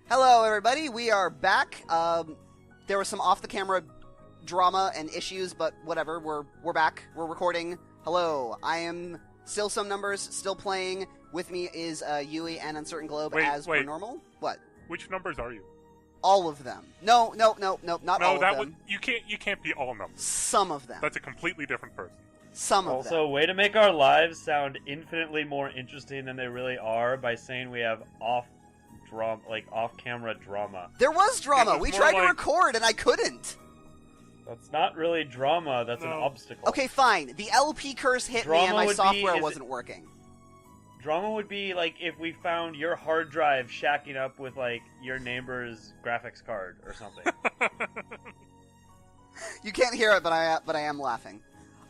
Hello, everybody. We are back. There was some off-the-camera drama and issues, but whatever. We're back. We're recording. Hello. I am still some numbers, still playing. With me is Yui and Uncertain Globe as per normal. What? Which numbers are you? All of them. No, not all of them. You can't be all numbers. Some of them. That's a completely different person. Some of them. Also, way to make our lives sound infinitely more interesting than they really are by saying we have off-camera drama. There was drama. Was we tried to record and I couldn't. That's not really drama. That's an obstacle. Okay, fine. The LP curse hit me and my software wasn't working. Drama would be like if we found your hard drive shacking up with like your neighbor's graphics card or something. You can't hear it, but I am laughing.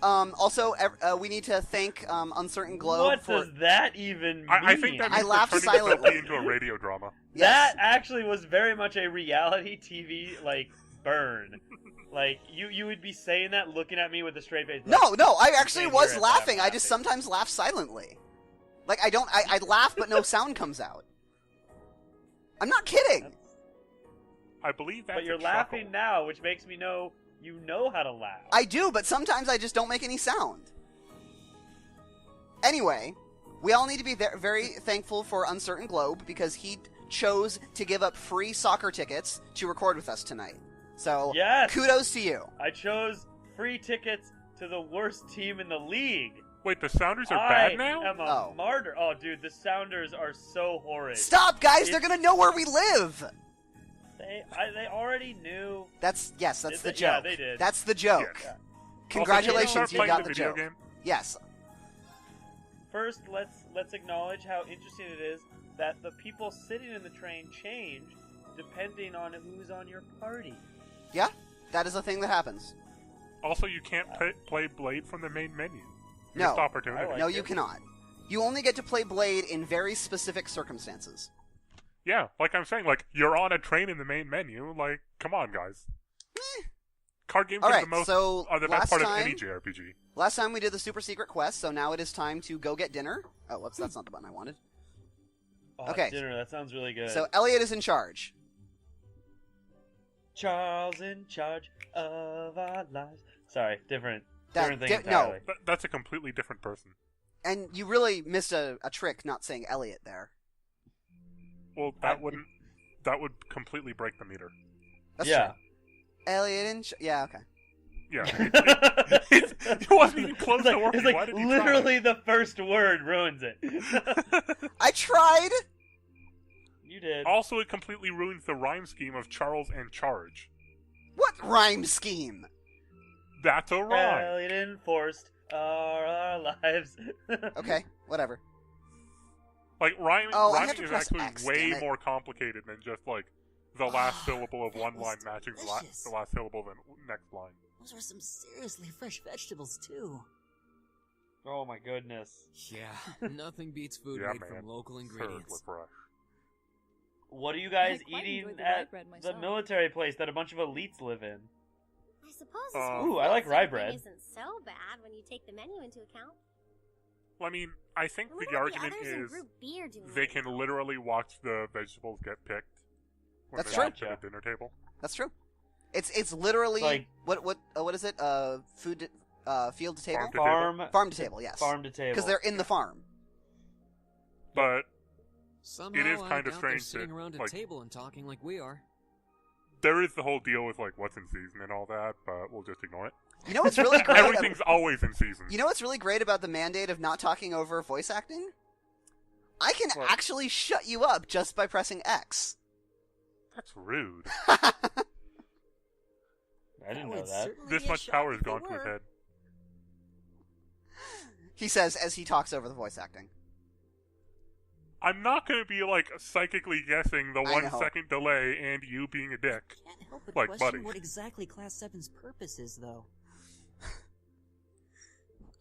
Also, we need to thank Uncertain Globe. What does that even mean? I think that means I laughed turning silently. the into a radio drama. Yes. That actually was very much a reality TV burn. You would be saying that, looking at me with a straight face. No, I actually can't was hear it, laughing. but I'm I just sometimes laugh silently. I laugh, but no sound comes out. I'm not kidding. I believe that's But you're a laughing chuckle. now, which makes me know you know how to laugh. I do, but sometimes I just don't make any sound. Anyway, we all need to be very thankful for Uncertain Globe because he chose to give up free soccer tickets to record with us tonight. So, Yes! kudos to you. I chose free tickets to the worst team in the league. Wait, the Sounders are bad now? I am a martyr. Oh, dude, the Sounders are so horrid. Stop, guys! They're gonna know where we live! They already knew. That's the joke. Yeah, they did. That's the joke. Yeah. Congratulations, Also, you can got start the playing joke. video game? Yes. First, let's acknowledge how interesting it is that the people sitting in the train change depending on who's on your party. Yeah, that is a thing that happens. Also, you can't play Blade from the main menu. No. Missed opportunity. I like No, it. you cannot. You only get to play Blade in very specific circumstances. Yeah, like I'm saying, you're on a train in the main menu. Come on, guys. Card games All are right, the most so are the last best part time- of any JRPG. Last time we did the super secret quest, so now it is time to go get dinner. Oh, whoops, that's not the button I wanted. Oh, Okay. Dinner, that sounds really good. So Elliot is in charge. Charles in charge of our lives. Sorry, different thing No. entirely. That's a completely different person. And you really missed a trick not saying Elliot there. Well, that would completely break the meter. That's yeah. true. Elliot yeah, okay. Yeah. It wasn't even close to working. It's Why did you literally the first word ruins it. I tried! You did. Also, it completely ruins the rhyme scheme of Charles and Charge. What rhyme scheme? That's a rhyme. Elliot enforced our lives. Okay, whatever. Rhyming I have to is press actually X, way damn it. more complicated than just the last syllable of one line matching the last syllable of the next line. Those are some seriously fresh vegetables, too. Oh my goodness. Yeah, nothing beats food Yeah, made man. from local Served ingredients. with fresh. What are you guys I quite eating enjoyed the rye at bread the myself. military place that a bunch of elites live in? I suppose this Ooh, whole I like food rye thing bread. isn't so bad when you take the menu into account. I mean, I think I wonder the what argument others in is group B are doing they right can now. literally watch the vegetables get picked when That's they're true. at the dinner table. That's true. It's literally Like- what is it? Field to table? Farm to table. Farm to table, yes. Farm to table. Because they're in the farm. But Somehow It is I kinda doubt they're strange sitting that, around a like- table and talking like we are. there is the whole deal with what's in season and all that, but we'll just ignore it. You know what's really great? Everything's always in season. You know what's really great about the mandate of not talking over voice acting? I can What? actually shut you up just by pressing X. That's rude. I didn't know would that. certainly This be a much shock power has if it gone to his were. head. He says as he talks over the voice acting. I'm not going to be psychically guessing the I 1 know. second delay and you being a dick. Can't help but Like, question buddy. what exactly Class 7's purpose is, though.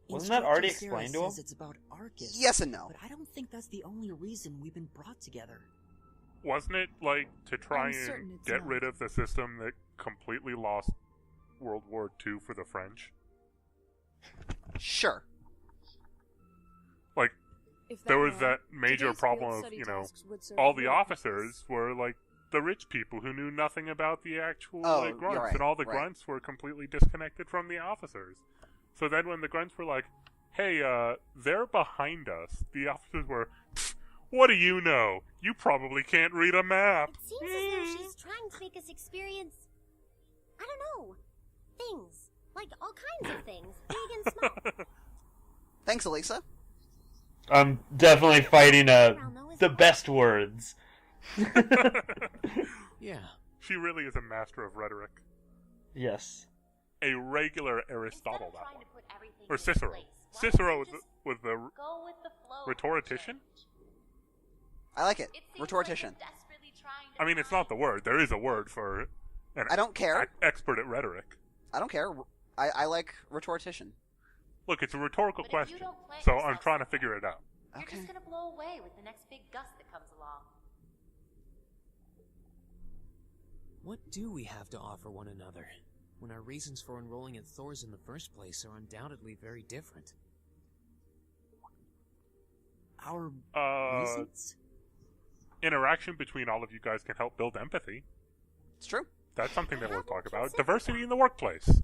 Wasn't that already Instructor Sarah explained to him? says it's about Arcus. Yes and no. But I don't think that's the only reason we've been brought together. Wasn't it to try I'm certain and it's get not. rid of the system that completely lost World War II for the French? Sure. If There were was that major today's problem field of, study you know, tasks would serve all the real officers were the rich people who knew nothing about the actual Oh, like, grunts, you're right, and all the right. grunts were completely disconnected from the officers. So then when the grunts were like, hey, they're behind us, the officers were, "Pfft, what do you know? You probably can't read a map." It seems as though she's trying to make us experience, I don't know, things. Like all kinds of things, big and small. Thanks, Elisa. I'm definitely fighting Around though is the best words. Yeah. She really is a master of rhetoric. Yes. A regular Aristotle, Instead of that trying one. to put everything Or in Cicero. place, why don't Cicero you was just was the go with the flow of rhetorician? change? I like it. It seems Rhetorician. like you're desperately trying to I mean, it's not the word. There is a word for an I don't care. expert at rhetoric. I don't care. I like rhetorician. Look, it's a rhetorical But if you question, don't plant so I'm yourself trying to somewhere, figure it out. You're Okay. just gonna blow away with the next big gust that comes along. What do we have to offer one another, when our reasons for enrolling at Thor's in the first place are undoubtedly very different? Our Uh, reasons? interaction between all of you guys can help build empathy. It's true. That's something that I we'll hadn't talk about. considered Diversity that. in the workplace.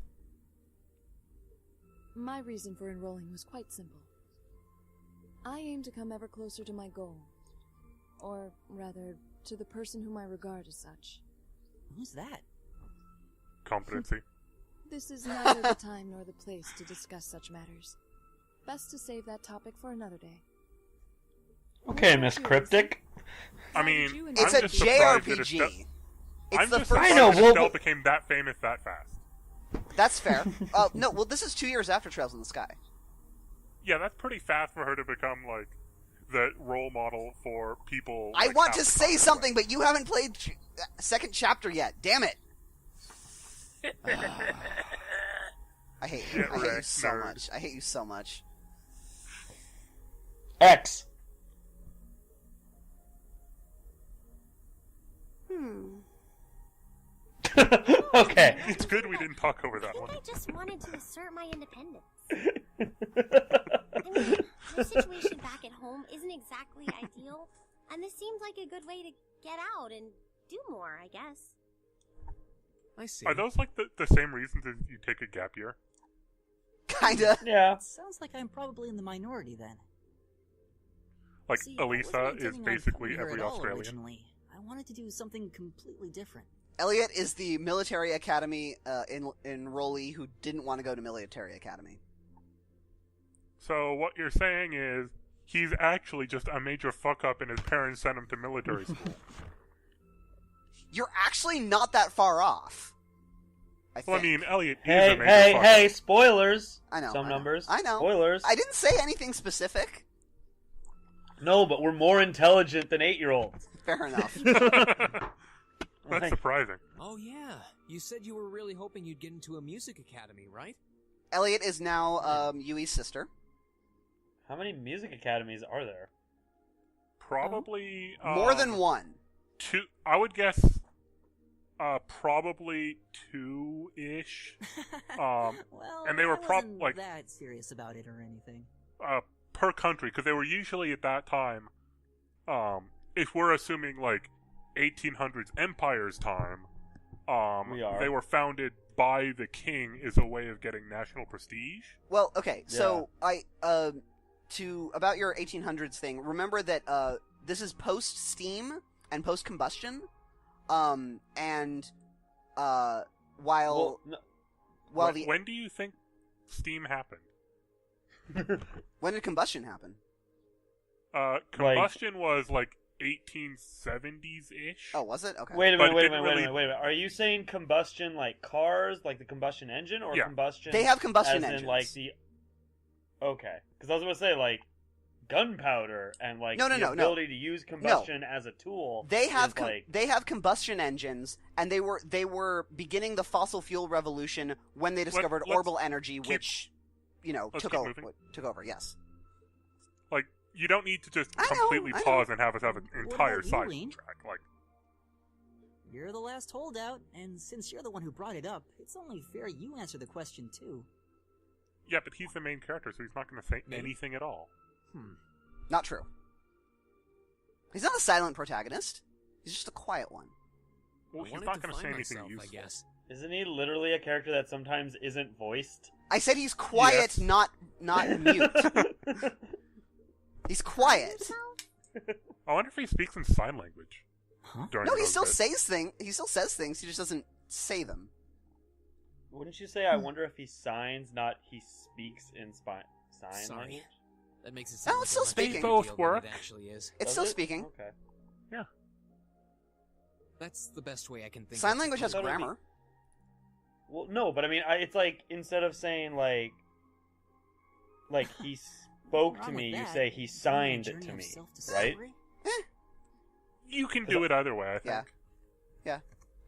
My reason for enrolling was quite simple. I aim to come ever closer to my goal. Or, rather, to the person whom I regard as such. Who's that? Competency. This is neither the time nor the place to discuss such matters. Best to save that topic for another day. Okay, Miss Cryptic. I How did mean, you I'm It's a just surprised that JRPG. It's I'm the just first. surprised I know, that well, Estelle but- became that famous that fast. That's fair. No, well, this is 2 years after Trails in the Sky. Yeah, that's pretty fast for her to become, like, the role model for people. I like, want to half the say time. something, but you haven't played second chapter yet. Damn it! I hate you. Get I hate you wrecked, so nerd. much. I hate you so much. X. Okay. It's good we didn't talk over I that think one. I just wanted to assert my independence. I mean, your situation back at home isn't exactly ideal, and this seemed like a good way to get out and do more, I guess. I see. Are those, like, the same reasons as you take a gap year? Kinda. Yeah. Sounds like I'm probably in the minority then. Like, See, I Elisa wasn't is intending on basically coming here every at all Australian. Originally. I wanted to do something completely different. Elliot is the military academy enrollee who didn't want to go to military academy. So what you're saying is he's actually just a major fuck up and his parents sent him to military school. You're actually not that far off. Well, I think. mean, Elliot is a Hey, major hey, fuck hey, up. spoilers. I know. Some I know. numbers. I know. Spoilers. I didn't say anything specific. No, but we're more intelligent than 8-year-olds. Fair enough. That's Like- surprising. Oh yeah, you said you were really hoping you'd get into a music academy, right? Elliot is now Yui's sister. How many music academies are there? Probably More than one. two. I would guess, probably 2-ish. Well, and they were I prob- wasn't like- that serious about it or anything. Per country, because they were usually at that time. If we're assuming like 1800s Empire's time, We are. they were founded by the king as a way of getting national prestige. Well, okay, so to about your 1800s thing. Remember that this is post Steam and post combustion, and while Well, no, When do you think Steam happened? when did combustion happen? Combustion was like 1870s ish. Oh, was it? Okay. wait a But minute, it wait a didn't minute, wait a really- minute, wait a minute. Are you saying combustion like cars, like the combustion engine, or Yeah. combustion? They have combustion as engines. in like the. Okay, because I was going to say like gunpowder and like No, the no. ability to use combustion as a tool. They have is, like they have combustion engines, and they were beginning the fossil fuel revolution when they discovered let's orbital energy, keep- which let's took keep over. moving. Took over. Yes. Like, you don't need to just I know, completely I know. pause and have us have an What entire about you, side Lane? track. Like, You're the last holdout, and since you're the one who brought it up, it's only fair you answer the question too. yeah, but he's the main character, so he's not going to say Me? anything at all. Not true. He's not a silent protagonist. He's just a quiet one. Well, I he's wanted not to going to find say anything myself, useful. I guess. Isn't he literally a character that sometimes isn't voiced? I said he's quiet, Yes. not mute. He's quiet. I wonder if he speaks in sign language. Huh? During No, he those still bits. says things. He still says things. He just doesn't say them. Wouldn't you say, I wonder if he signs, not he speaks in sign Sorry. language? That makes it No, sound it's still like a much speaking. bigger Both deal work. than it actually is. It's Does still it? speaking. Okay. That's the best way I can think. Sign of language has But I mean- grammar. Well, no, but I mean, it's like, instead of saying, like he spoke Wrong to with me, you that. say he It's only a signed it journey to of me, self-discovery. right? You can do it either way, I think. Yeah.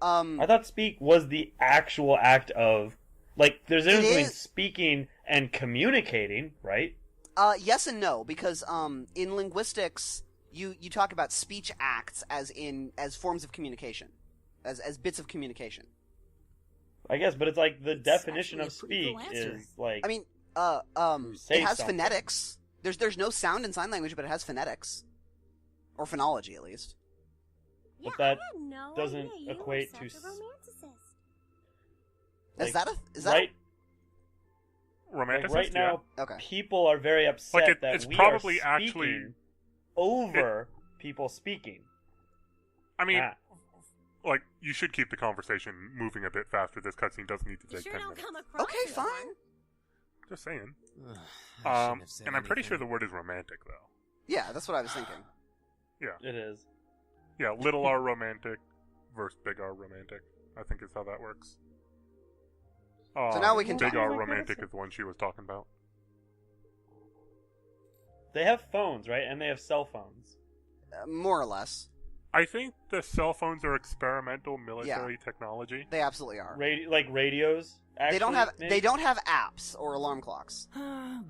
I thought speak was the actual act of, like, there's a difference between is. speaking and communicating, right? Yes and no, because in linguistics, you talk about speech acts as forms of communication, as bits of communication. I guess, but it's like the It's definition of actually a pretty speak cool answer. is like. I mean, Say it has something. phonetics. There's no sound in sign language, but it has phonetics, or phonology at least. Yeah, But that I had no doesn't idea you equate were to such a romanticist. Is that right? Romanticist, Like right now, Okay. people are very upset Like that it's we probably are actually. speaking over people speaking. I mean, Ah. like you should keep the conversation moving a bit faster. This cutscene doesn't need to You take sure 10 don't minutes. come across Okay, as fine. one. Just saying. Ugh, I shouldn't have said And I'm pretty sure the anything. word is romantic, though. Yeah, that's what I was thinking. It is. Yeah, little r romantic versus big R romantic. I think is how that works. So now we can Big talk. R romantic is the one she was talking about. They have phones, right? And they have cell phones. More or less, I think the cell phones are experimental military technology. they absolutely are. Like radios. Actually, They don't have apps or alarm clocks.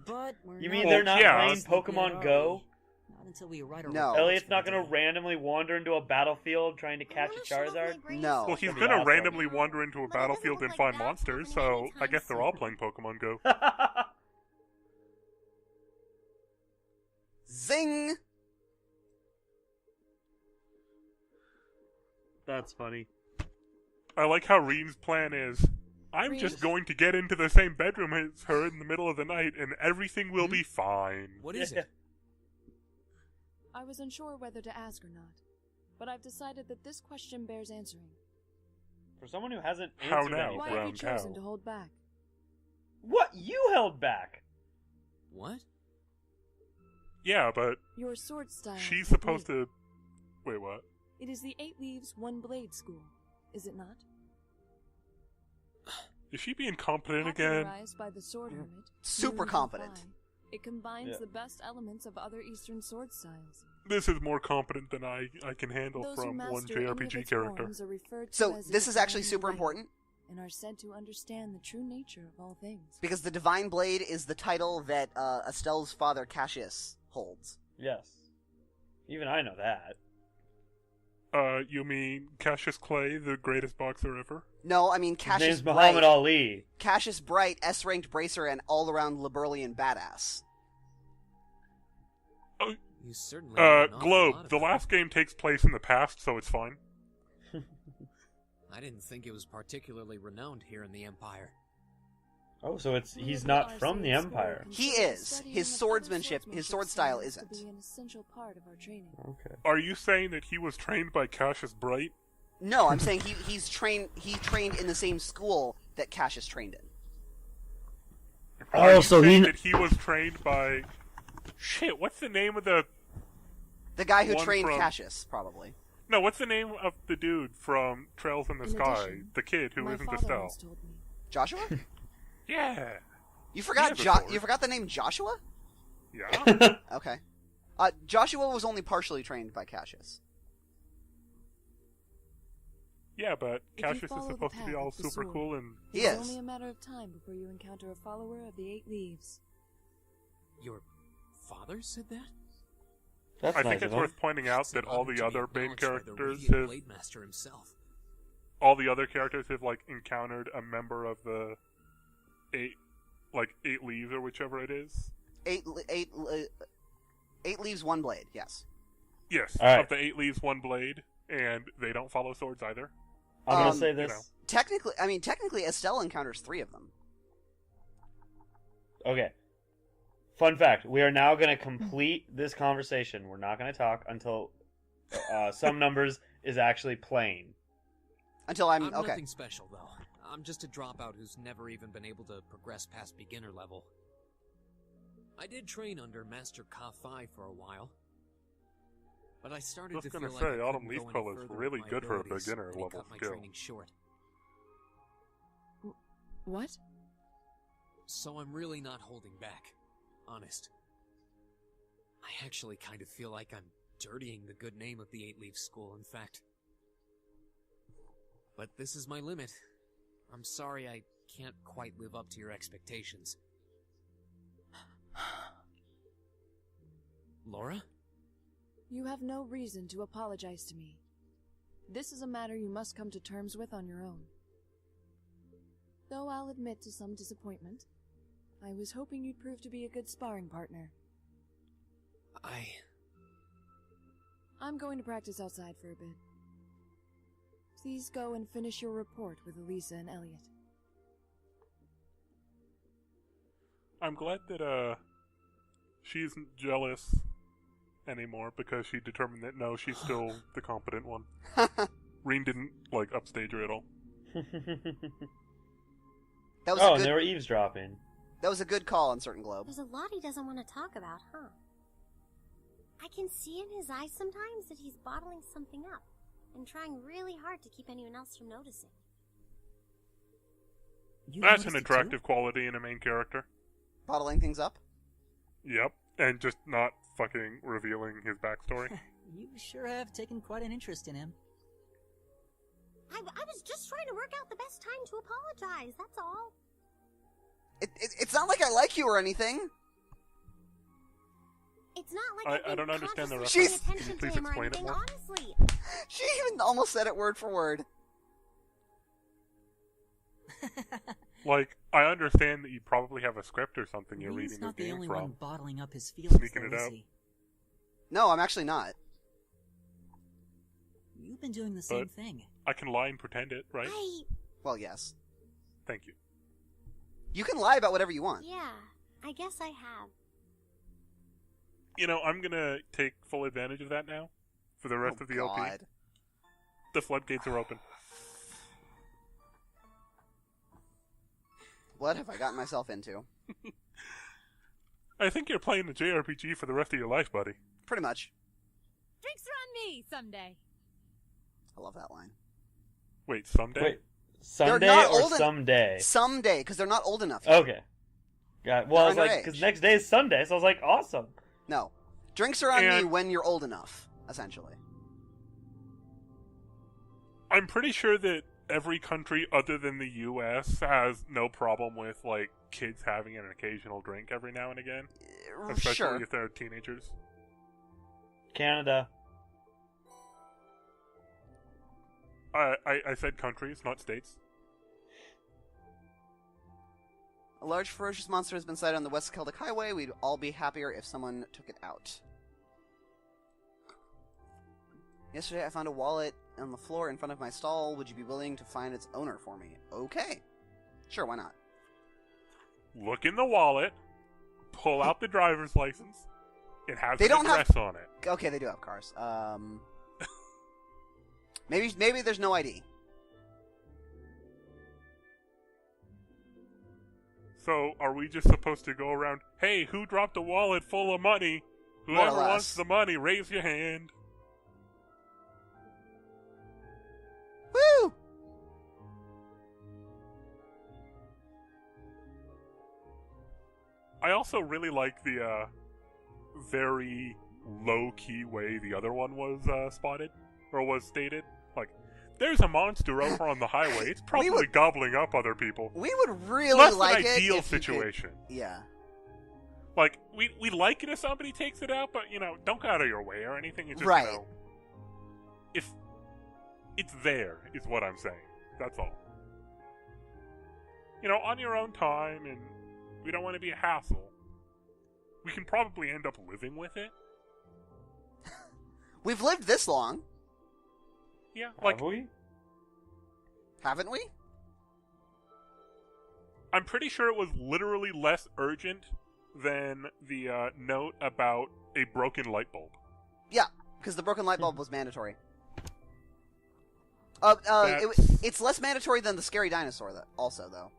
But we're You not mean they're not yeah. playing Sleepy yet, Pokemon are Go? we? Not until we write our No. reports Elliot's for not the going to day. randomly wander into a battlefield trying to I catch wanna a shut off my Charizard. brain No. so Well, he's That'd be gonna awesome. randomly wander into a But it doesn't battlefield look and like find that's monsters, happening so I guess they're all playing Pokemon Go. Zing! That's funny. I like how Reen's plan is, I'm Reen? just going to get into the same bedroom as her in the middle of the night, and everything will be fine. What is it? I was unsure whether to ask or not, but I've decided that this question bears answering. For someone who hasn't How answered now, anything. Why have brown you chosen cow? to hold back? What? You held back. What? Yeah, but Your sword style. she's is supposed unique. to... Wait, what? It is the 8 Leaves, 1 Blade school, is it not? Is she being competent again? Popularized by the Sword Hermit. Super Moon competent. Fai, it combines Yeah. the best elements of other Eastern sword styles. This is more competent than I can handle Those who from one master any of JRPG its character. forms are referred to So as a this is actually divine super light, important and are said to understand the true nature of all things. because the Divine Blade is the title that Estelle's father Cassius holds. Yes. Even I know that. You mean Cassius Clay, the greatest boxer ever? No, I mean His Cassius name's Bright. Muhammad Ali. Cassius Bright, S-ranked bracer, and all-around Liberalian badass. You certainly know an awful lot Globe. of The it. last game takes place in the past, so it's fine. I didn't think it was particularly renowned here in the Empire. Oh, so he's Whenever not our from the sage school Empire. He considers is. studying His of other swordsmanship, his sword style styles to isn't. be an essential part of our training. Okay. Are you saying that he was trained by Cassius Bright? No, I'm saying he trained in the same school that Cassius trained in. Are Oh, you so saying he. that he was trained by... Shit, what's the name of the... The guy who One trained from- Cassius, probably. No, what's the name of the dude from Trails in the In Sky? addition, The kid who My isn't father Estelle. once told me. Joshua? Yeah. You forgot He has a sword. You forgot the name Joshua? Yeah? Okay. Joshua was only partially trained by Cassius. Yeah, but If you Cassius is follow the supposed to be path of the super sword, cool and... He It's is. only a matter of time before you encounter a follower of the 8 Leaves. Your father said that? That's I nice think it's of him. worth pointing out So that all honored the to be other main acknowledged by the characters radiant have... Blade Master himself. All the other characters have, like, encountered a member of the... Eight leaves or whichever it is. Eight leaves, one blade. Yes. Yes, All right. of the 8 leaves, 1 blade, and they don't follow swords either. I'm gonna say this. you know. Technically, Estelle encounters 3 of them. Okay. Fun fact: we are now gonna complete this conversation. We're not gonna talk until some numbers is actually playing. Until I'm okay. nothing special, though. I'm just a dropout who's never even been able to progress past beginner level. I did train under Master Ka-Fi for a while, but I started Just to gonna feel say, like I Autumn couldn't Leaf go any Color's further with really my good for a abilities, beginner and it level cut my skill. training short. What? So I'm really not holding back. Honest. I actually kind of feel like I'm dirtying the good name of the Eight Leaf School, in fact. But this is my limit. I'm sorry I can't quite live up to your expectations. Laura? You have no reason to apologize to me. This is a matter you must come to terms with on your own. Though I'll admit to some disappointment, I was hoping you'd prove to be a good sparring partner. I'm going to practice outside for a bit. Please go and finish your report with Elisa and Elliot. I'm glad that she isn't jealous anymore because she determined that no, she's still the competent one. Reen didn't upstage her at all. That was And they were eavesdropping. That was a good call on Certain Globe. There's a lot he doesn't want to talk about, huh? I can see in his eyes sometimes that he's bottling something up and trying really hard to keep anyone else from noticing. That's an attractive quality in a main character. Bottling things up? Yep, and just not fucking revealing his backstory. You sure have taken quite an interest in him. I was just trying to work out the best time to apologize, that's all. It's not like I like you or anything. It's not like I don't understand the consciously reference. paying Can you attention please to him or explain it anything, more? honestly. She even almost said it word for word. I understand that you probably have a script or something you're Reen's reading this not the game only from. one bottling up his feelings, Sneaking though, it is out. he? No, I'm actually not. You've been doing the same thing. I can lie and pretend it, right? Well, yes. Thank you. You can lie about whatever you want. Yeah, I guess I have. You know, I'm gonna take full advantage of that now for the rest of the LP. God. The floodgates are open. What have I gotten myself into? I think you're playing the JRPG for the rest of your life, buddy. Pretty much. Drinks are on me someday. I love that line. Wait, someday? Wait, Sunday not or old en- someday? Someday, because they're not old enough yet. Okay. Got well, I was They're like, underage. because next day is Sunday, so I was like, awesome. No. Drinks are on me And- when you're old enough, essentially. I'm pretty sure that every country other than the U.S. has no problem with, kids having an occasional drink every now and again. Especially Sure. if they're teenagers. Canada. I said countries, not states. A large ferocious monster has been sighted on the West Celtic Highway. We'd all be happier if someone took it out. Yesterday I found a wallet on the floor in front of my stall. Would you be willing to find its owner for me? Okay. Sure, why not? Look in the wallet, pull out the driver's license. It has They an don't have- address on it. Okay, they do have cars. Maybe there's no ID. So, are we just supposed to go around, hey, who dropped a wallet full of money? More or Whoever less. wants the money, raise your hand. Woo! I also really like the very low-key way the other one was spotted, or was stated. There's a monster over on the highway. It's probably gobbling up other people. We would really Less like an it ideal if you could- situation. Yeah. We like it if somebody takes it out, but, don't go out of your way or anything. It's just, Right. If it's there, is what I'm saying. That's all. On your own time, and we don't want to be a hassle. We can probably end up living with it. We've lived this long. Yeah, Have we? Haven't we? I'm pretty sure it was literally less urgent than the note about a broken light bulb. Yeah, because the broken light bulb was mandatory. It's less mandatory than the scary dinosaur, also, though.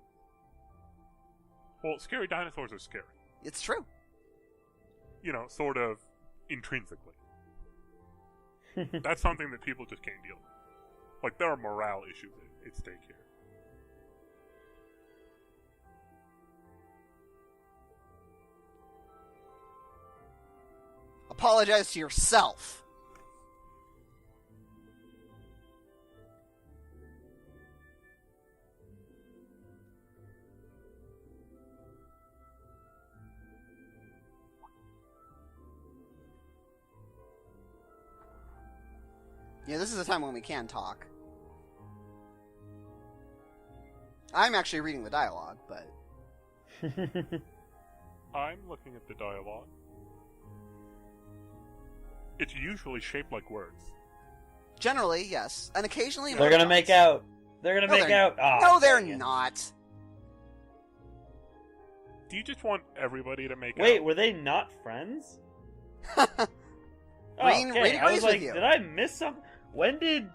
Well, scary dinosaurs are scary. It's true. You know, sort of intrinsically. That's something that people just can't deal with. Like, there are morale issues at stake here. Apologize to yourself. Yeah, this is a time when we can talk. I'm actually reading the dialogue, but... I'm looking at the dialogue. It's usually shaped like words. Generally, yes. And occasionally... They're gonna make out. They're gonna make out. Oh, no, they're not. Do you just want everybody to make out? Wait, were they not friends? Rain I agrees was like, with you. did I miss something? When did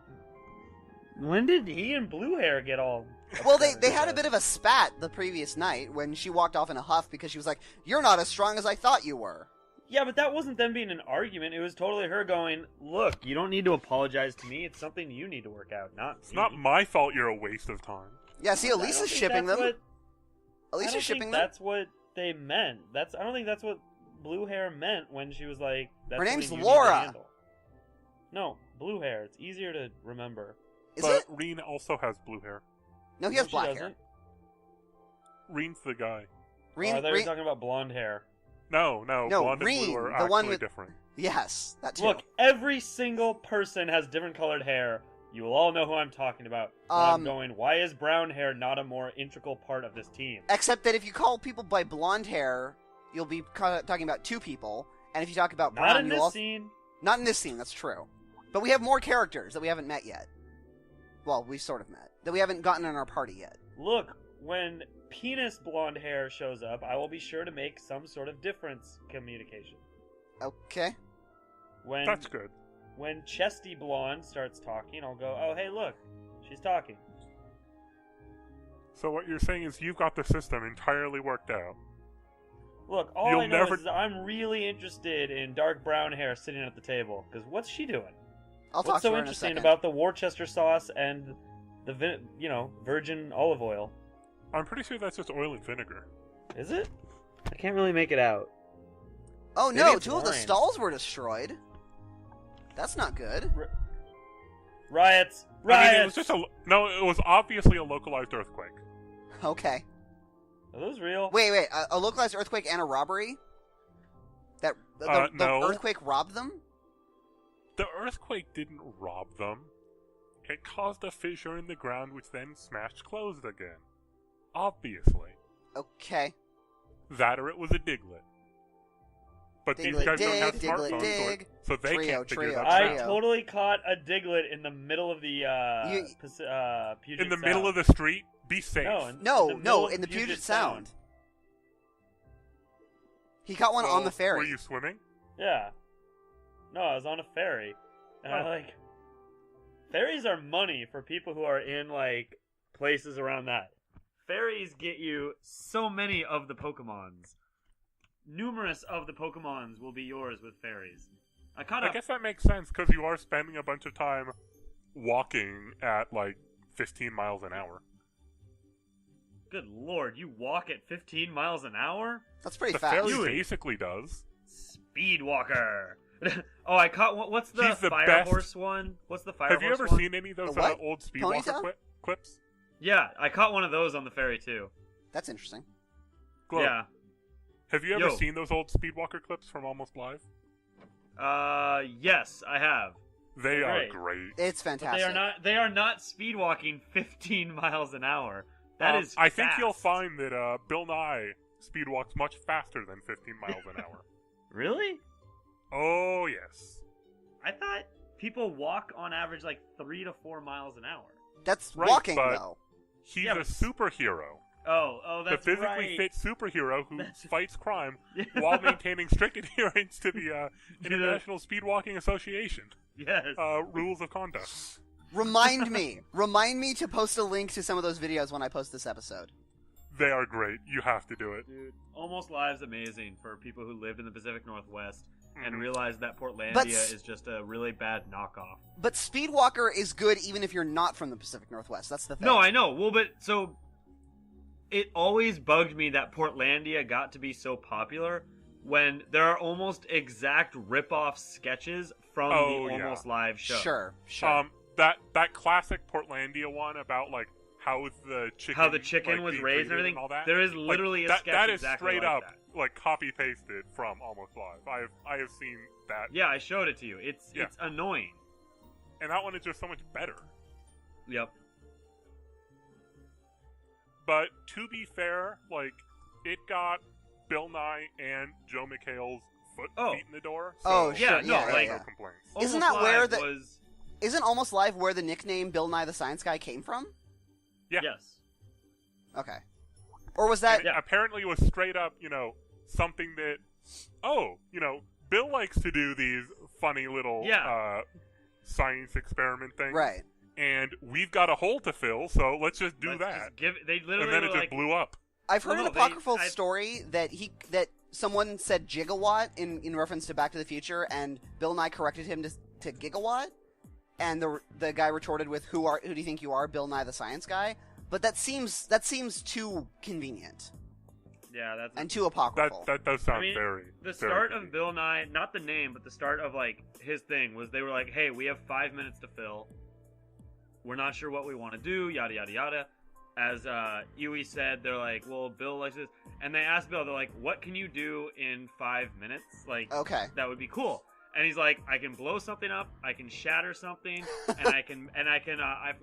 he and Blue Hair get all... Well, they had a bit of a spat the previous night when she walked off in a huff because she was like, "You're not as strong as I thought you were." Yeah, but that wasn't them being an argument. It was totally her going, "Look, you don't need to apologize to me. It's something you need to work out, not It's me." not my fault you're a waste of time. Yeah, see, Elisa's shipping them. Elisa's shipping them. That's what they meant. I don't think that's what Blue Hair meant when she was like, that's Her name's something you need to Laura. handle. No, Blue Hair. It's easier to remember. Is but it? Reen also has blue hair. No, he has she black doesn't. hair. Reen's the guy. Oh, I thought you were talking about blonde hair. No, blonde and Reen, blue are the actually one with... different. Yes, that too. Look, every single person has different colored hair. You will all know who I'm talking about. I'm going, why is brown hair not a more integral part of this team? Except that if you call people by blonde hair, you'll be talking about two people, and if you talk about brown, Not in you'll this also... scene. Not in this scene, that's true. But we have more characters that we haven't met yet. Well, we sort of met. That we haven't gotten in our party yet. Look, when penis blonde hair shows up, I will be sure to make some sort of difference communication. Okay. That's good. When chesty blonde starts talking, I'll go, oh, hey, look, she's talking. So what you're saying is you've got the system entirely worked out. Look, all I know is I'm really interested in dark brown hair sitting at the table, because what's she doing? I'll talk What's to so her interesting in a second. about the Worcester sauce and the virgin olive oil? I'm pretty sure that's just oil and vinegar. Is it? I can't really make it out. Oh Maybe no, it's two of the wine. stalls were destroyed. That's not good. Riots! I mean, it was just it was obviously a localized earthquake. Okay. Are those real? Wait, a localized earthquake and a robbery? The no. earthquake robbed them? The earthquake didn't rob them. It caused a fissure in the ground which then smashed closed again. Obviously. Okay. That or it was a diglet. But these guys don't have smartphones, so they can't figure that I out. totally caught a diglet in the middle of the Puget In the Sound. middle of the street? Be safe. No, in the Puget Sound. He caught one on the ferry. Were you swimming? Yeah. No, I was on a ferry. And ferries are money for people who are in, places around that. Ferries get you so many of the Pokemons. Numerous of the Pokemons will be yours with ferries. I guess that makes sense, because you are spending a bunch of time walking at, 15 miles an hour. Good lord, you walk at 15 miles an hour? That's pretty the fast. The ferry basically does. Speedwalker. Oh, I caught one. What's the, He's the Fire best. Horse one? What's the Fire Have Horse you ever one? seen any of those old Speedwalker Ponyta? clips? Yeah, I caught one of those on the ferry too. That's interesting. Glow. Yeah. Have you ever seen those old Speedwalker clips from Almost Live? Yes, I have. They are great. It's But fantastic. they are not speed walking 15 miles an hour. That is I think fast. you'll find that Bill Nye speedwalks much faster than 15 miles an hour. Really? Oh, yes. I thought people walk on average 3 to 4 miles an hour. That's Right, walking, but- though. He's Yeah, a but- superhero. Oh, The that's physically right. fit superhero who That's- fights crime Yeah. while maintaining strict adherence to the International Speedwalking Association Yes. rules of conduct. Remind me to post a link to some of those videos when I post this episode. They are great. You have to do it. Dude, Almost Live's amazing for people who lived in the Pacific Northwest and Mhm. realized that Portlandia But is just a really bad knockoff. But Speedwalker is good even if you're not from the Pacific Northwest. That's the thing. No, I know. Well, but so it always bugged me that Portlandia got to be so popular when there are almost exact rip-off sketches from Oh, the yeah. Almost Live show. Sure. That classic Portlandia one about like how the chicken was being raised and treated everything. all that. There is Like, literally a that, sketch that is exactly straight like up that. like copy pasted from Almost Live. I have seen that. Yeah, I showed it to you. It's Yeah. annoying. And that one is just so much better. Yep. But to be fair, like it got Bill Nye and Joe McHale's feet in the door. So Oh, sure. Yeah, no, yeah, like- yeah. no complaints. Isn't Almost that where Live the- was? Isn't Almost Live where the nickname Bill Nye the Science Guy came from? Yeah. Yes. Okay. Or was that... And apparently it was straight up, something that, Bill likes to do these funny little science experiment things. Right. And we've got a hole to fill, so let's just do Let's that. just they literally And then it were just like, blew up. I've heard Well, an no, apocryphal I- story that someone said gigawatt in reference to Back to the Future, and Bill Nye corrected him to gigawatt, and the guy retorted with, "Who do you think you are, Bill Nye the Science Guy?" But that seems too convenient Yeah, that's and too apocryphal. That does sound I mean, very. the very start of convenient. Bill Nye, not the name, but the start of like his thing was they were like, "Hey, we have 5 minutes to fill. We're not sure what we want to do." Yada yada yada. As Yui said, they're like, "Well, Bill likes this," and they asked Bill, they're like, "What can you do in 5 minutes? Like, Okay. that would be cool." And he's like, "I can blow something up, I can shatter something, and I can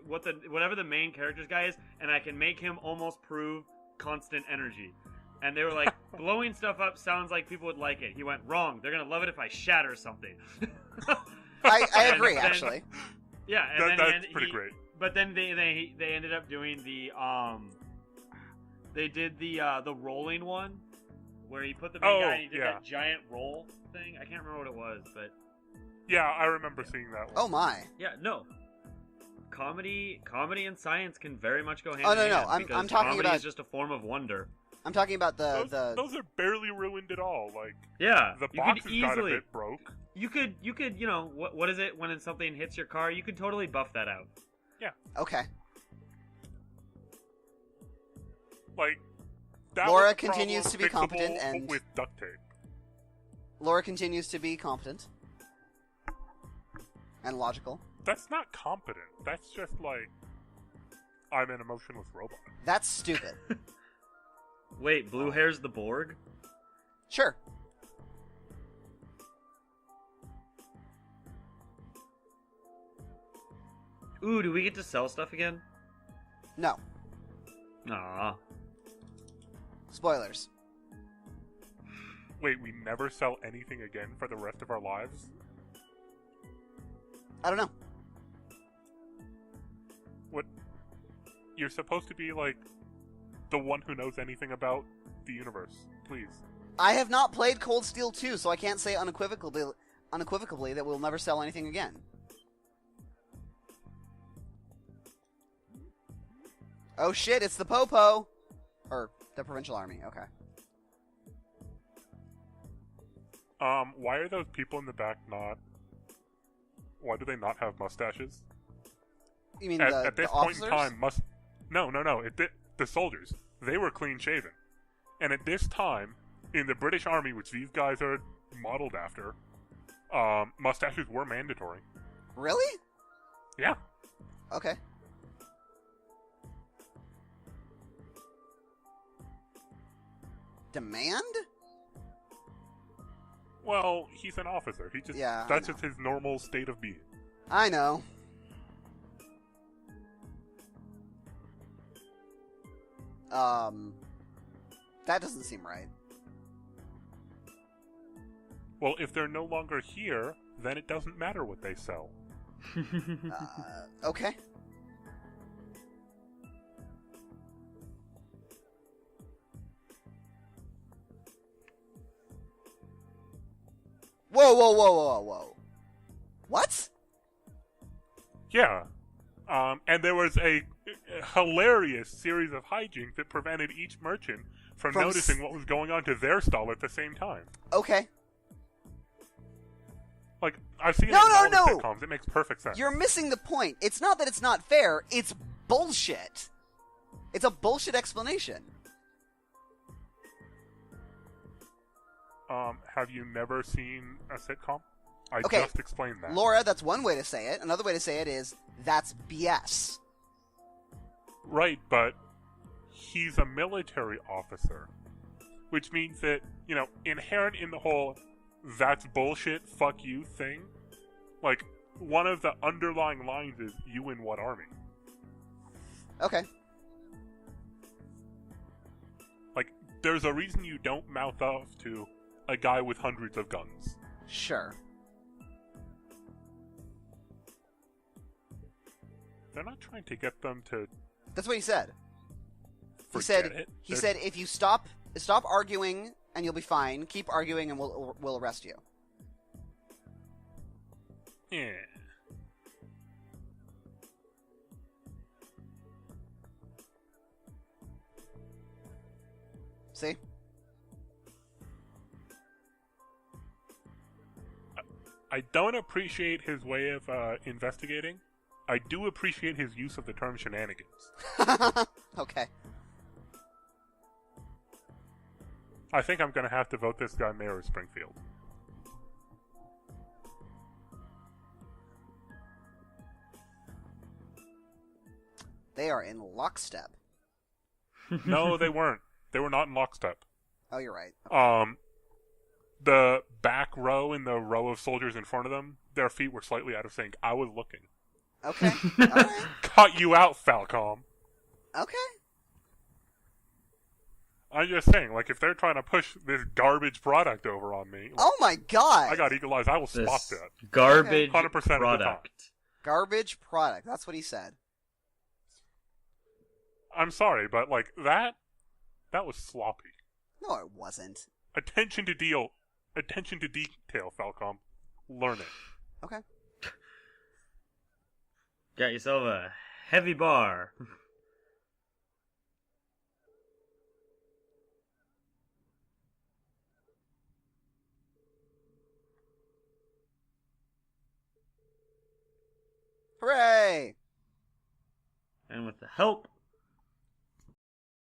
whatever the main character's guy is, and I can make him almost prove constant energy." And they were like, "Blowing stuff up sounds like people would like it." He went, "Wrong. They're gonna love it if I shatter something." I And agree, then- actually. Yeah, and That's pretty great. But then they ended up doing the they did the rolling one where he put the big guy and he did yeah. that giant roll thing. I can't remember what it was, but Yeah, I remember seeing that one. Oh my. yeah, no. Comedy and science can very much go hand Oh, in no, hand. no, I'm because talking comedy about- is just a form of wonder. I'm talking about those the are barely ruined at all. Like Yeah, the you box could has got a easily bit broke. you could what is it when something hits your car? You could totally buff that out. okay. Like that Laura was a continues problem to be competent fixable and- with duct tape. Laura continues to be competent and logical. That's not competent. That's just like I'm an emotionless robot. That's stupid. Wait, blue hair's the Borg? Sure. Ooh, do we get to sell stuff again? No. Aw. Spoilers. Wait, we never sell anything again for the rest of our lives? I don't know. What? You're supposed to be like the one who knows anything about the universe. Please. I have not played Cold Steel 2, so I can't say unequivocally that we'll never sell anything again. Oh shit, it's the Popo! Or, the Provincial Army, okay. Why are those people in the back not... Why do they not have mustaches? You mean At the this point officers? in time, No. The soldiers. They were clean-shaven. And at this time, in the British Army, which these guys are modeled after, mustaches were mandatory. Really? Yeah. Okay. Demand? Well, he's an officer. He just Yeah, I that's know. just his normal state of being. I know. That doesn't seem right. Well, if they're no longer here, then it doesn't matter what they sell. Okay. Whoa. What? Yeah. And there was a hilarious series of hijinks that prevented each merchant from noticing what was going on to their stall at the same time. Okay. Like, I've seen it in all the sitcoms. It makes perfect sense. You're missing the point. It's not that it's not fair. It's bullshit. It's a bullshit explanation. Have you never seen a sitcom? I Okay. just explained that. Laura, that's one way to say it. Another way to say it is, that's BS. Right, but he's a military officer. Which means that, inherent in the whole that's bullshit, fuck you thing, like, one of the underlying lines is, you in what army? Okay. Like, there's a reason you don't mouth off to a guy with hundreds of guns. Sure. They're not trying to get them to That's what he said. forget it. He said if you stop arguing and you'll be fine. Keep arguing and we'll arrest you. Yeah. See? I don't appreciate his way of investigating. I do appreciate his use of the term shenanigans. Okay. I think I'm going to have to vote this guy mayor of Springfield. They are in lockstep. No, they weren't. They were not in lockstep. Oh, you're right. The back row and the row of soldiers in front of them, their feet were slightly out of sync. I was looking. Okay. All right. Cut you out, Falcom. Okay. I'm just saying, like, if they're trying to push this garbage product over on me, like, Oh my god. I got eagle eyes. I will spot This that. garbage 100% of the time. product. Garbage product. That's what he said. I'm sorry, but like that was sloppy. No, it wasn't. Attention to detail, Falcom. Learn it. Okay. Got yourself a heavy bar. Hooray! And with the help